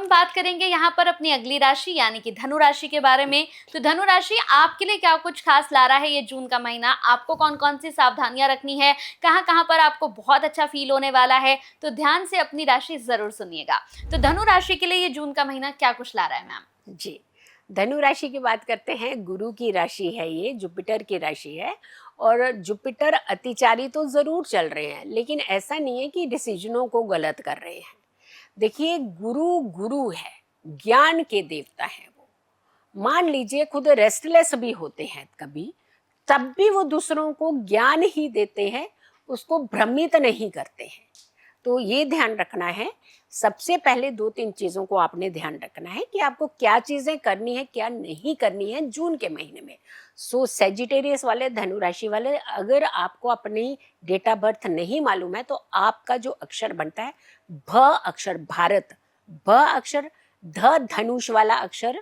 हम बात करेंगे यहाँ पर अपनी अगली राशि यानी कि धनु राशि के बारे में। तो धनु राशि आपके लिए क्या कुछ खास ला रहा है ये जून का महीना? आपको कौन कौन सी सावधानियां रखनी है, कहाँ कहाँ पर आपको बहुत अच्छा फील होने वाला है? तो ध्यान से अपनी राशि जरूर सुनिएगा। तो धनु राशि के लिए ये जून का महीना क्या कुछ ला रहा है मैम? जी, धनु राशि की बात करते हैं। गुरु की राशि है, ये जुपिटर की राशि है। और जुपिटर अतिचारी तो ज़रूर चल रहे हैं, लेकिन ऐसा नहीं है कि डिसीजनों को गलत कर रहे हैं। देखिए, गुरु गुरु है, ज्ञान के देवता हैं वो। मान लीजिए खुद रेस्टलेस भी होते हैं कभी, तब भी वो दूसरों को ज्ञान ही देते हैं, उसको भ्रमित नहीं करते हैं। तो ये ध्यान रखना है। सबसे पहले 2-3 चीज़ों को आपने ध्यान रखना है कि आपको क्या चीज़ें करनी है, क्या नहीं करनी है जून के महीने में। सो सेजिटेरियस वाले, धनु राशि वाले, अगर आपको अपनी डेट ऑफ बर्थ नहीं मालूम है तो आपका जो अक्षर बनता है भ अक्षर, भारत, भ अक्षर, ध धनुष वाला अक्षर,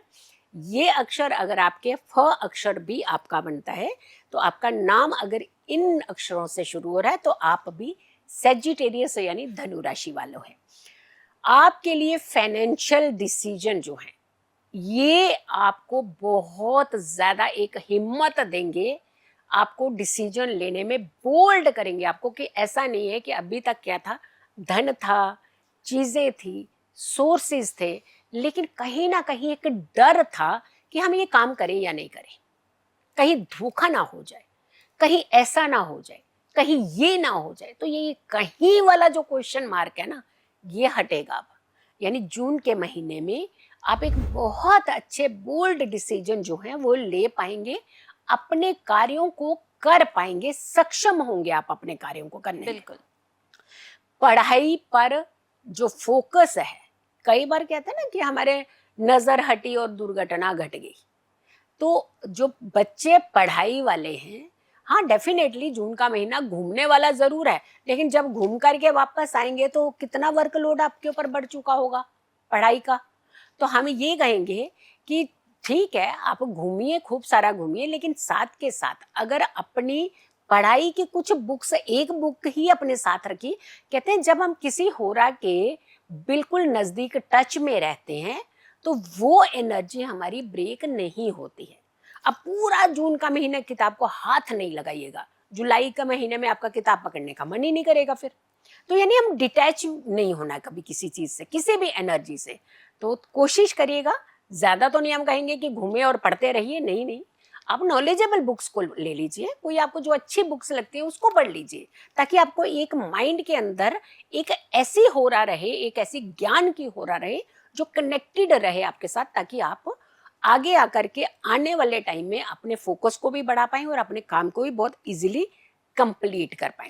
ये अक्षर अगर आपके फ अक्षर भी आपका बनता है तो आपका नाम अगर इन अक्षरों से शुरू हो रहा है तो आप भी सेजिटेरियस यानी धनु राशि वालों हैं। आपके लिए फाइनेंशियल डिसीजन जो है ये आपको बहुत ज़्यादा एक हिम्मत देंगे, आपको डिसीजन लेने में बोल्ड करेंगे आपको, कि ऐसा नहीं है कि अभी तक क्या था, धन था, चीज़ें थी, सोर्सेज थे, लेकिन कहीं ना कहीं एक डर था कि हम ये काम करें या नहीं करें, कहीं धोखा ना हो जाए, कहीं ऐसा ना हो जाए, कहीं ये ना हो जाए। तो ये कहीं वाला जो क्वेश्चन मार्क है ना, ये हटेगा अब। यानी जून के महीने में आप एक बहुत अच्छे बोल्ड डिसीजन जो है वो ले पाएंगे, अपने कार्यों को कर पाएंगे, सक्षम होंगे आप अपने कार्यों को करने। बिल्कुल। पढ़ाई पर जो फोकस है, कई बार कहते हैं ना कि हमारे नजर हटी और दुर्घटना घट गई। तो जो बच्चे पढ़ाई वाले हैं, हाँ डेफिनेटली जून का महीना घूमने वाला जरूर है, लेकिन जब घूम करके वापस आएंगे तो कितना वर्कलोड आपके ऊपर बढ़ चुका होगा पढ़ाई का। तो हम ये कहेंगे कि ठीक है, आप घूमिए, खूब सारा घूमिए, लेकिन साथ के साथ अगर अपनी पढ़ाई की कुछ बुक्स, एक बुक ही अपने साथ रखी। कहते हैं जब हम किसी होरा के बिल्कुल नजदीक टच में रहते हैं तो वो एनर्जी हमारी ब्रेक नहीं होती है। अब पूरा जून का महीना किताब को हाथ नहीं लगाइएगा, जुलाई का महीने में आपका किताब पकड़ने का मन ही नहीं करेगा फिर। तो यानी हम डिटैच नहीं होना कभी किसी चीज से, किसी भी एनर्जी से। तो कोशिश करिएगा, ज्यादा तो नहीं हम कहेंगे कि घूमे और पढ़ते रहिए, नहीं नहीं, आप नॉलेजेबल बुक्स को ले लीजिए, कोई आपको जो अच्छी बुक्स लगती है उसको पढ़ लीजिए, ताकि आपको एक माइंड के अंदर एक ऐसी हो रहा रहे, एक ऐसी ज्ञान की हो रहा रहे जो कनेक्टेड रहे आपके साथ, ताकि आप आगे आकर के आने वाले टाइम में अपने फोकस को भी बढ़ा पाएं और अपने काम को भी बहुत इजीली कंप्लीट कर पाएं।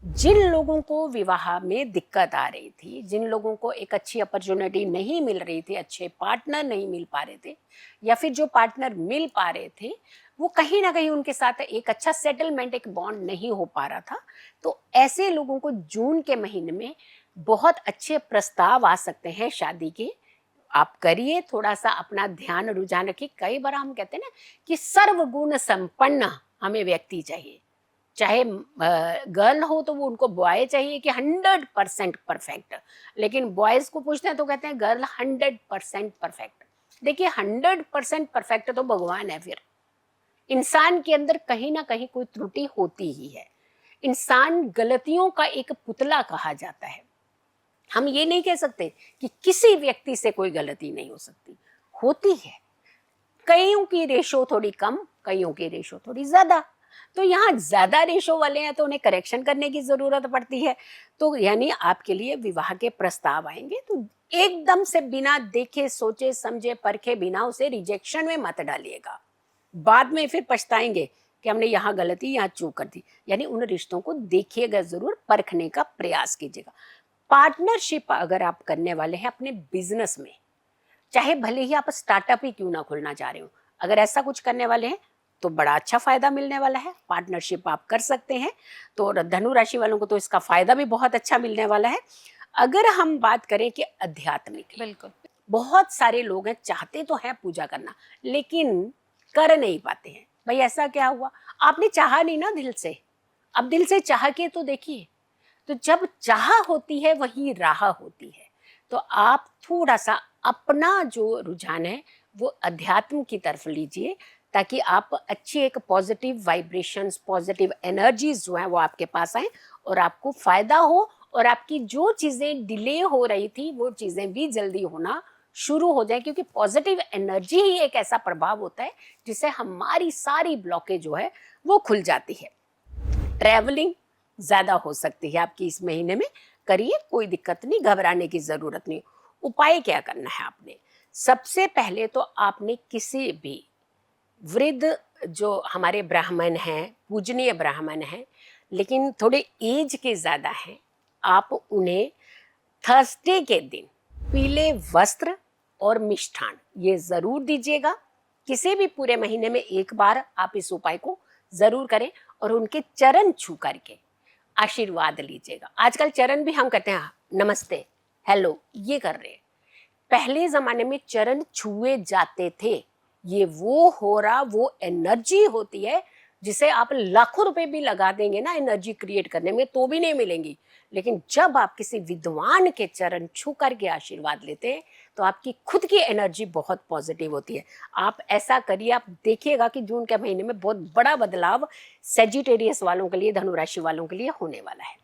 जिन लोगों को विवाह में दिक्कत आ रही थी, जिन लोगों को एक अच्छी अपॉर्चुनिटी नहीं मिल रही थी, अच्छे पार्टनर नहीं मिल पा रहे थे, या फिर जो पार्टनर मिल पा रहे थे वो कहीं ना कहीं उनके साथ एक अच्छा सेटलमेंट, एक बॉन्ड नहीं हो पा रहा था, तो ऐसे लोगों को जून के महीने में बहुत अच्छे प्रस्ताव आ सकते हैं शादी के। आप करिए, थोड़ा सा अपना ध्यान रुझान रखिए। कई बार हम कहते हैं ना कि सर्वगुण संपन्न हमें व्यक्ति चाहिए, चाहे गर्ल हो तो वो उनको बॉय चाहिए कि 100% परफेक्ट, लेकिन बॉयज को पूछते हैं तो कहते हैं गर्ल 100% परफेक्ट। देखिए 100% परफेक्ट तो भगवान है, फिर इंसान के अंदर कहीं ना कहीं कोई त्रुटि होती ही है। इंसान गलतियों का एक पुतला कहा जाता है। हम ये नहीं कह सकते कि किसी व्यक्ति से कोई गलती नहीं हो सकती, होती है। कईयों की रेशो थोड़ी कम, कईयों की रेशो थोड़ी ज्यादा। तो यहाँ ज्यादा रेशो वाले हैं तो उन्हें करेक्शन करने की जरूरत पड़ती है। तो यानी आपके लिए विवाह के प्रस्ताव आएंगे तो एकदम से बिना देखे सोचे समझे परखे बिना उसे रिजेक्शन में मत डालिएगा, बाद में फिर पछताएंगे कि हमने यहाँ गलती, यहाँ चूक कर दी। यानी उन रिश्तों को देखिएगा जरूर, परखने का प्रयास कीजिएगा। पार्टनरशिप अगर आप करने वाले हैं अपने बिजनेस में, चाहे भले ही आप स्टार्टअप ही क्यों ना खोलना चाह रहे हो, अगर ऐसा कुछ करने वाले हैं तो बड़ा अच्छा फायदा मिलने वाला है। पार्टनरशिप आप कर सकते हैं, तो धनु राशि वालों को तो इसका फायदा भी बहुत अच्छा मिलने वाला है। अगर हम बात करें कि आध्यात्मिक, बिल्कुल, बहुत सारे लोग हैं चाहते तो है पूजा करना लेकिन कर नहीं पाते हैं। भाई ऐसा क्या हुआ, आपने चाहा नहीं ना दिल से, अब दिल से चाह के तो देखिए। तो जब चाह होती है वही राह होती है। तो आप थोड़ा सा अपना जो रुझान है वो अध्यात्म की तरफ लीजिए, ताकि आप अच्छी एक पॉजिटिव वाइब्रेशंस, पॉजिटिव एनर्जीज जो है वो आपके पास आए और आपको फायदा हो, और आपकी जो चीज़ें डिले हो रही थी वो चीज़ें भी जल्दी होना शुरू हो जाए, क्योंकि पॉजिटिव एनर्जी ही एक ऐसा प्रभाव होता है जिससे हमारी सारी ब्लॉकेज जो है वो खुल जाती है। ट्रैवलिंग ज़्यादा हो सकती है आपकी इस महीने में, करिए, कोई दिक्कत नहीं, घबराने की ज़रूरत नहीं। उपाय क्या करना है आपने? सबसे पहले तो आपने किसी भी वृद्ध, जो हमारे ब्राह्मण हैं, पूजनीय ब्राह्मण हैं, लेकिन थोड़े एज के ज़्यादा हैं, आप उन्हें थर्सडे के दिन पीले वस्त्र और मिष्ठान ये ज़रूर दीजिएगा। किसी भी पूरे महीने में एक बार आप इस उपाय को ज़रूर करें और उनके चरण छू करके आशीर्वाद लीजिएगा। आजकल चरण भी हम कहते हैं नमस्ते, हेलो, ये कर रहे हैं। पहले ज़माने में चरण छुए जाते थे। ये वो हो रहा, वो एनर्जी होती है जिसे आप लाखों रुपए भी लगा देंगे ना एनर्जी क्रिएट करने में तो भी नहीं मिलेंगी। लेकिन जब आप किसी विद्वान के चरण छू करके आशीर्वाद लेते हैं तो आपकी खुद की एनर्जी बहुत पॉजिटिव होती है। आप ऐसा करिए, आप देखिएगा कि जून के महीने में बहुत बड़ा बदलाव सेजिटेरियस वालों के लिए, धनु राशि वालों के लिए होने वाला है।